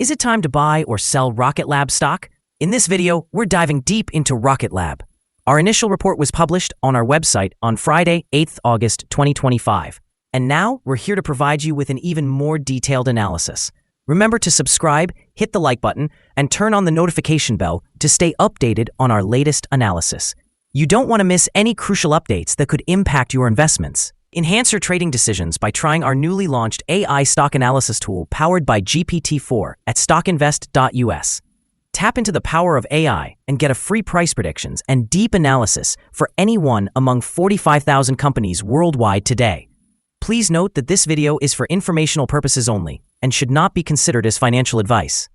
Is it time to buy or sell Rocket Lab stock? In this video, we're diving deep into Rocket Lab. Our initial report was published on our website on Friday, 8th August 2025. And now, we're here to provide you with an even more detailed analysis. Remember to subscribe, hit the like button, and turn on the notification bell to stay updated on our latest analysis. You don't want to miss any crucial updates that could impact your investments. Enhance your trading decisions by trying our newly launched AI stock analysis tool powered by GPT-4 at StockInvest.us. Tap into the power of AI and get a free price predictions and deep analysis for any one among 45,000 companies worldwide today. Please note that this video is for informational purposes only and should not be considered as financial advice.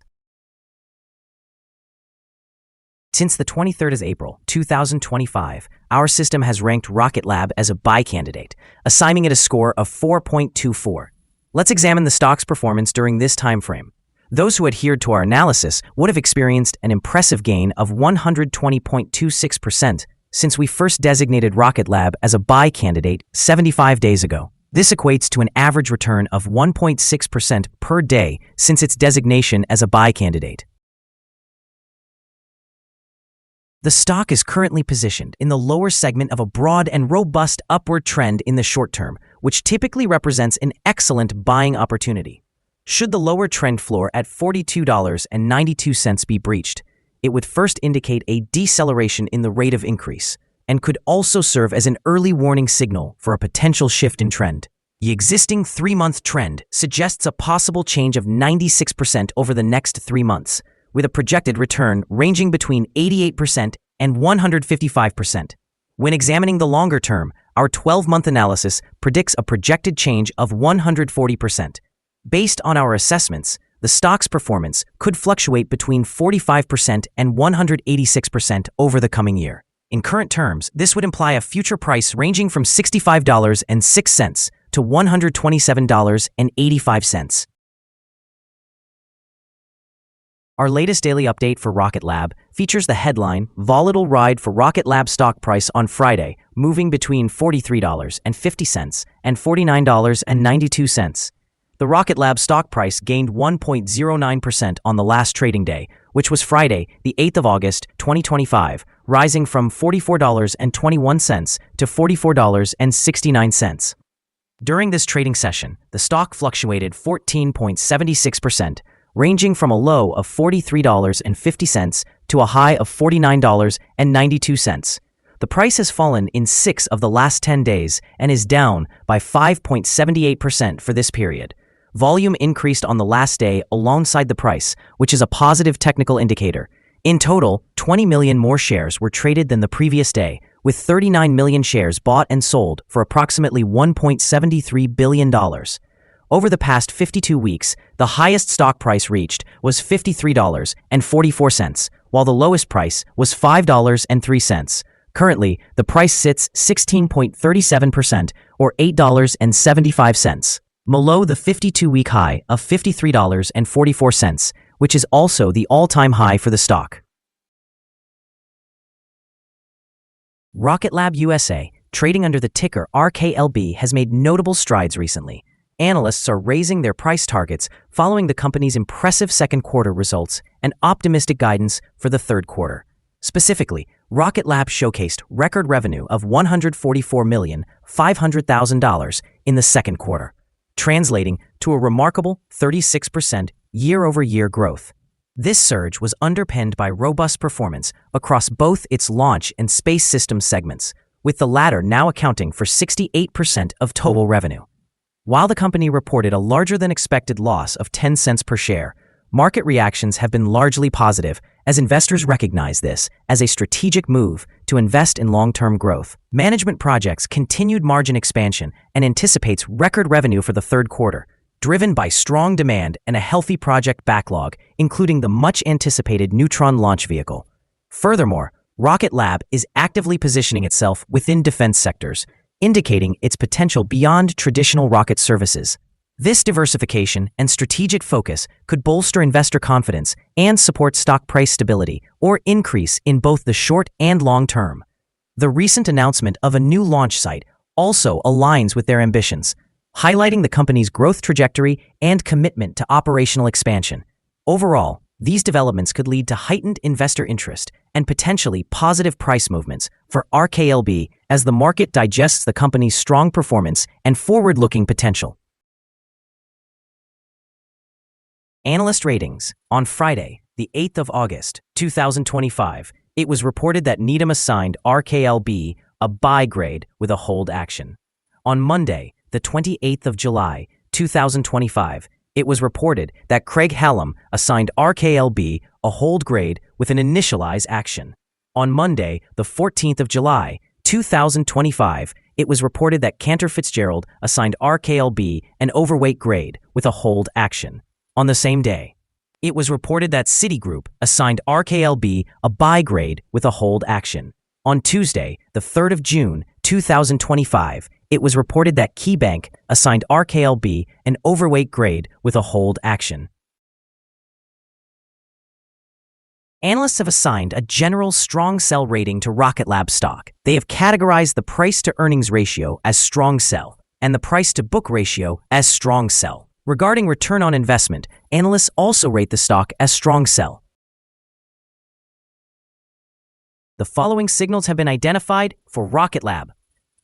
Since the 23rd of April, 2025, our system has ranked Rocket Lab as a buy candidate, assigning it a score of 4.24. Let's examine the stock's performance during this time frame. Those who adhered to our analysis would have experienced an impressive gain of 120.26% since we first designated Rocket Lab as a buy candidate 75 days ago. This equates to an average return of 1.6% per day since its designation as a buy candidate. The stock is currently positioned in the lower segment of a broad and robust upward trend in the short term, which typically represents an excellent buying opportunity. Should the lower trend floor at $42.92 be breached, it would first indicate a deceleration in the rate of increase and could also serve as an early warning signal for a potential shift in trend. The existing 3-month trend suggests a possible change of 96% over the next 3 months, with a projected return ranging between 88% and 155%. When examining the longer term, our 12-month analysis predicts a projected change of 140%. Based on our assessments, the stock's performance could fluctuate between 45% and 186% over the coming year. In current terms, this would imply a future price ranging from $65.06 to $127.85. Our latest daily update for Rocket Lab features the headline, Volatile Ride for Rocket Lab Stock Price on Friday, moving between $43.50 and $49.92. The Rocket Lab stock price gained 1.09% on the last trading day, which was Friday, the 8th of August, 2025, rising from $44.21 to $44.69. During this trading session, the stock fluctuated 14.76%, ranging from a low of $43.50 to a high of $49.92. The price has fallen in 6 of the last 10 days and is down by 5.78% for this period. Volume increased on the last day alongside the price, which is a positive technical indicator. In total, 20 million more shares were traded than the previous day, with 39 million shares bought and sold for approximately $1.73 billion. Over the past 52 weeks, the highest stock price reached was $53.44, while the lowest price was $5.03. Currently, the price sits 16.37% or $8.75, below the 52-week high of $53.44, which is also the all-time high for the stock. Rocket Lab USA, trading under the ticker RKLB, has made notable strides recently. Analysts are raising their price targets following the company's impressive second quarter results and optimistic guidance for the third quarter. Specifically, Rocket Lab showcased record revenue of $144,500,000 in the second quarter, translating to a remarkable 36% year-over-year growth. This surge was underpinned by robust performance across both its launch and space systems segments, with the latter now accounting for 68% of total revenue. While the company reported a larger-than-expected loss of 10 cents per share, market reactions have been largely positive as investors recognize this as a strategic move to invest in long-term growth. Management projects continued margin expansion and anticipates record revenue for the third quarter, driven by strong demand and a healthy project backlog, including the much-anticipated Neutron launch vehicle. Furthermore, Rocket Lab is actively positioning itself within defense sectors, indicating its potential beyond traditional rocket services. This diversification and strategic focus could bolster investor confidence and support stock price stability or increase in both the short and long term. The recent announcement of a new launch site also aligns with their ambitions, highlighting the company's growth trajectory and commitment to operational expansion. Overall, these developments could lead to heightened investor interest and potentially positive price movements for RKLB as the market digests the company's strong performance and forward-looking potential. Analyst ratings. On Friday, the 8th of August, 2025, it was reported that Needham assigned RKLB a buy grade with a hold action. On Monday, the 28th of July, 2025, it was reported that Craig-Hallum assigned RKLB a hold grade with an initialize action. On Monday, the 14th of July, 2025, it was reported that Cantor Fitzgerald assigned RKLB an overweight grade with a hold action. On the same day, it was reported that Citigroup assigned RKLB a buy grade with a hold action. On Tuesday, the 3rd of June, 2025, it was reported that KeyBank assigned RKLB an overweight grade with a hold action. Analysts have assigned a general strong sell rating to Rocket Lab stock. They have categorized the price-to-earnings ratio as strong sell and the price-to-book ratio as strong sell. Regarding return on investment, analysts also rate the stock as strong sell. The following signals have been identified for Rocket Lab.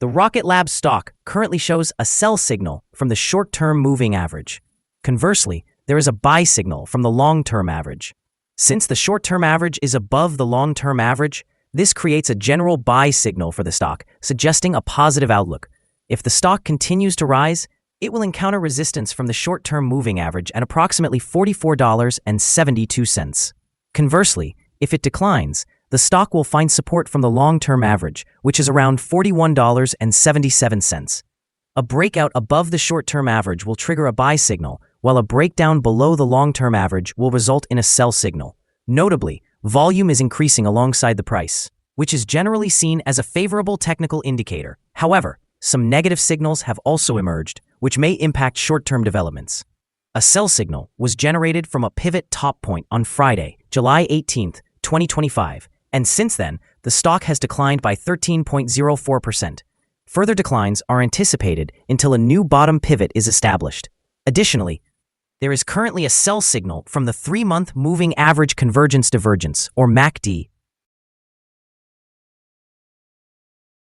The Rocket Lab stock currently shows a sell signal from the short-term moving average. Conversely, there is a buy signal from the long-term average. Since the short-term average is above the long-term average, this creates a general buy signal for the stock, suggesting a positive outlook. If the stock continues to rise, it will encounter resistance from the short-term moving average at approximately $44.72. Conversely, if it declines, the stock will find support from the long-term average, which is around $41.77. A breakout above the short-term average will trigger a buy signal, while a breakdown below the long-term average will result in a sell signal. Notably, volume is increasing alongside the price, which is generally seen as a favorable technical indicator. However, some negative signals have also emerged, which may impact short-term developments. A sell signal was generated from a pivot top point on Friday, July 18, 2025, and since then, the stock has declined by 13.04%. Further declines are anticipated until a new bottom pivot is established. Additionally, there is currently a sell signal from the 3-month Moving Average Convergence Divergence, or MACD.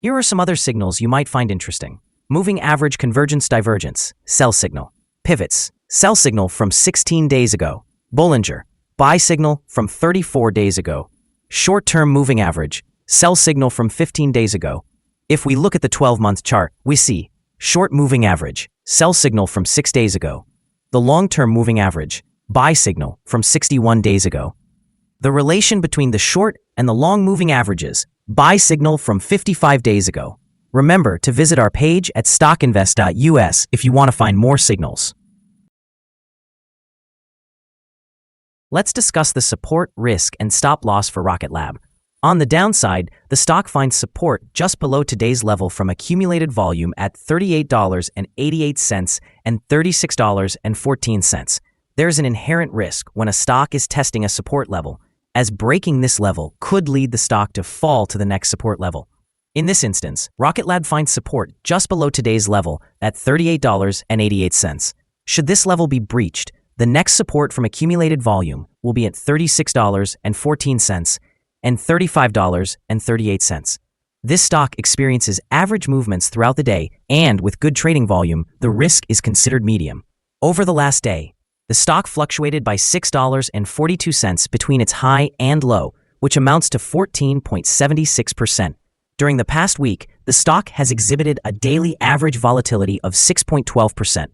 Here are some other signals you might find interesting. Moving Average Convergence Divergence, sell signal. Pivots, sell signal from 16 days ago. Bollinger, buy signal from 34 days ago. Short-term moving average, sell signal from 15 days ago. If we look at the 12-month chart, we see short moving average, sell signal from 6 days ago. The long-term moving average, buy signal from 61 days ago. The relation between the short and the long moving averages, buy signal from 55 days ago. Remember to visit our page at StockInvest.us if you want to find more signals. Let's discuss the support, risk, and stop loss for Rocket Lab. On the downside, the stock finds support just below today's level from accumulated volume at $38.88 and $36.14. There's an inherent risk when a stock is testing a support level, as breaking this level could lead the stock to fall to the next support level. In this instance, Rocket Lab finds support just below today's level at $38.88. Should this level be breached, the next support from accumulated volume will be at $36.14 and $35.38. This stock experiences average movements throughout the day, and with good trading volume, the risk is considered medium. Over the last day, the stock fluctuated by $6.42 between its high and low, which amounts to 14.76%. During the past week, the stock has exhibited a daily average volatility of 6.12%.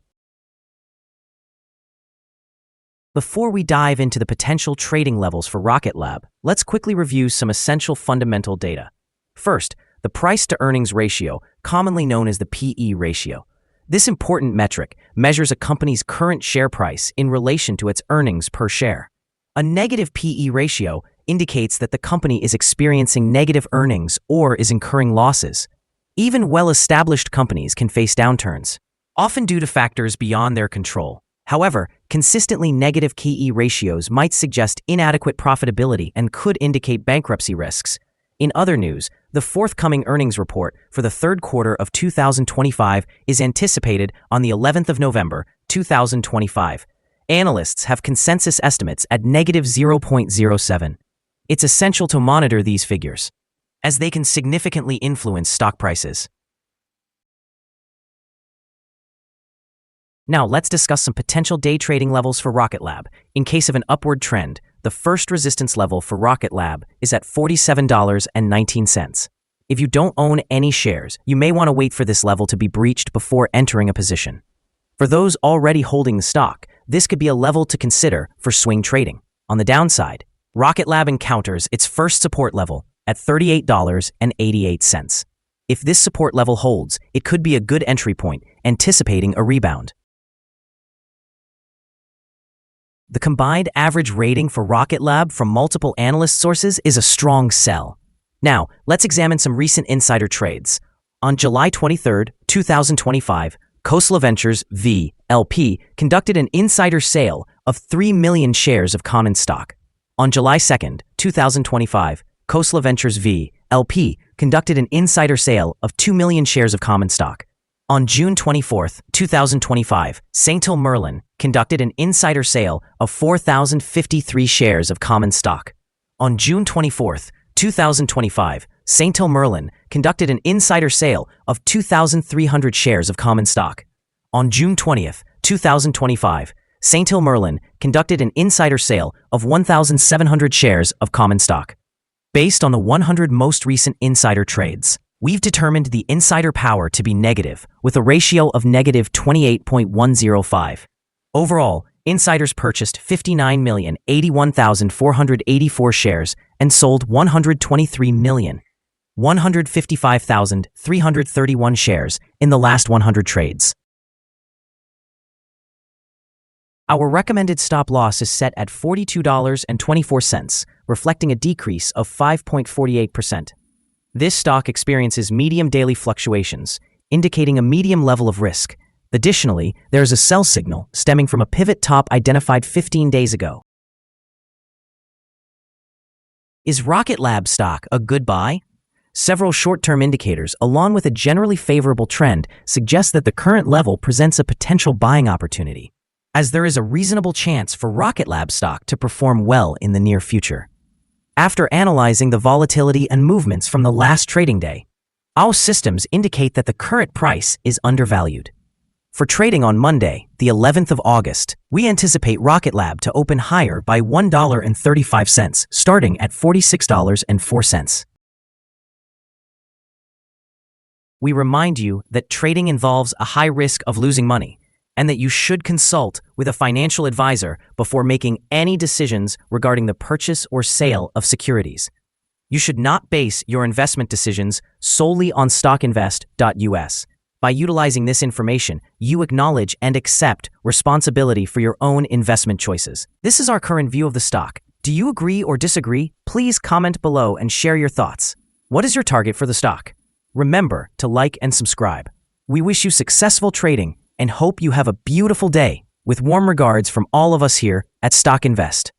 Before we dive into the potential trading levels for Rocket Lab, let's quickly review some essential fundamental data. First, the price-to-earnings ratio, commonly known as the PE ratio. This important metric measures a company's current share price in relation to its earnings per share. A negative PE ratio indicates that the company is experiencing negative earnings or is incurring losses. Even well-established companies can face downturns, often due to factors beyond their control. However, consistently negative PE ratios might suggest inadequate profitability and could indicate bankruptcy risks. In other news, the forthcoming earnings report for the third quarter of 2025 is anticipated on the 11th of November, 2025. Analysts have consensus estimates at negative 0.07. It's essential to monitor these figures, as they can significantly influence stock prices. Now, let's discuss some potential day trading levels for Rocket Lab. In case of an upward trend, the first resistance level for Rocket Lab is at $47.19. If you don't own any shares, you may want to wait for this level to be breached before entering a position. For those already holding the stock, this could be a level to consider for swing trading. On the downside, Rocket Lab encounters its first support level at $38.88. If this support level holds, it could be a good entry point, anticipating a rebound. The combined average rating for Rocket Lab from multiple analyst sources is a strong sell. Now, let's examine some recent insider trades. On July 23, 2025, Khosla Ventures V. LP conducted an insider sale of 3 million shares of common stock. On July 2, 2025, Khosla Ventures V. LP conducted an insider sale of 2 million shares of common stock. On June 24, 2025, St. Hill Merlin conducted an insider sale of 4,053 shares of common stock. On June 24, 2025, St. Hill Merlin conducted an insider sale of 2,300 shares of common stock. On June 20, 2025, St. Hill Merlin conducted an insider sale of 1,700 shares of common stock. Based on the 100 most recent insider trades, we've determined the insider power to be negative, with a ratio of negative 28.105. Overall, insiders purchased 59,081,484 shares and sold 123,155,331 shares in the last 100 trades. Our recommended stop loss is set at $42.24, reflecting a decrease of 5.48%. This stock experiences medium daily fluctuations, indicating a medium level of risk. Additionally, there is a sell signal stemming from a pivot top identified 15 days ago. Is Rocket Lab stock a good buy? Several short-term indicators, along with a generally favorable trend, suggest that the current level presents a potential buying opportunity, as there is a reasonable chance for Rocket Lab stock to perform well in the near future. After analyzing the volatility and movements from the last trading day, our systems indicate that the current price is undervalued. For trading on Monday, the 11th of August, we anticipate Rocket Lab to open higher by $1.35, starting at $46.04. We remind you that trading involves a high risk of losing money, and that you should consult with a financial advisor before making any decisions regarding the purchase or sale of securities. You should not base your investment decisions solely on StockInvest.us. By utilizing this information, you acknowledge and accept responsibility for your own investment choices. This is our current view of the stock. Do you agree or disagree? Please comment below and share your thoughts. What is your target for the stock? Remember to like and subscribe. We wish you successful trading and hope you have a beautiful day. With warm regards from all of us here at Stock Invest.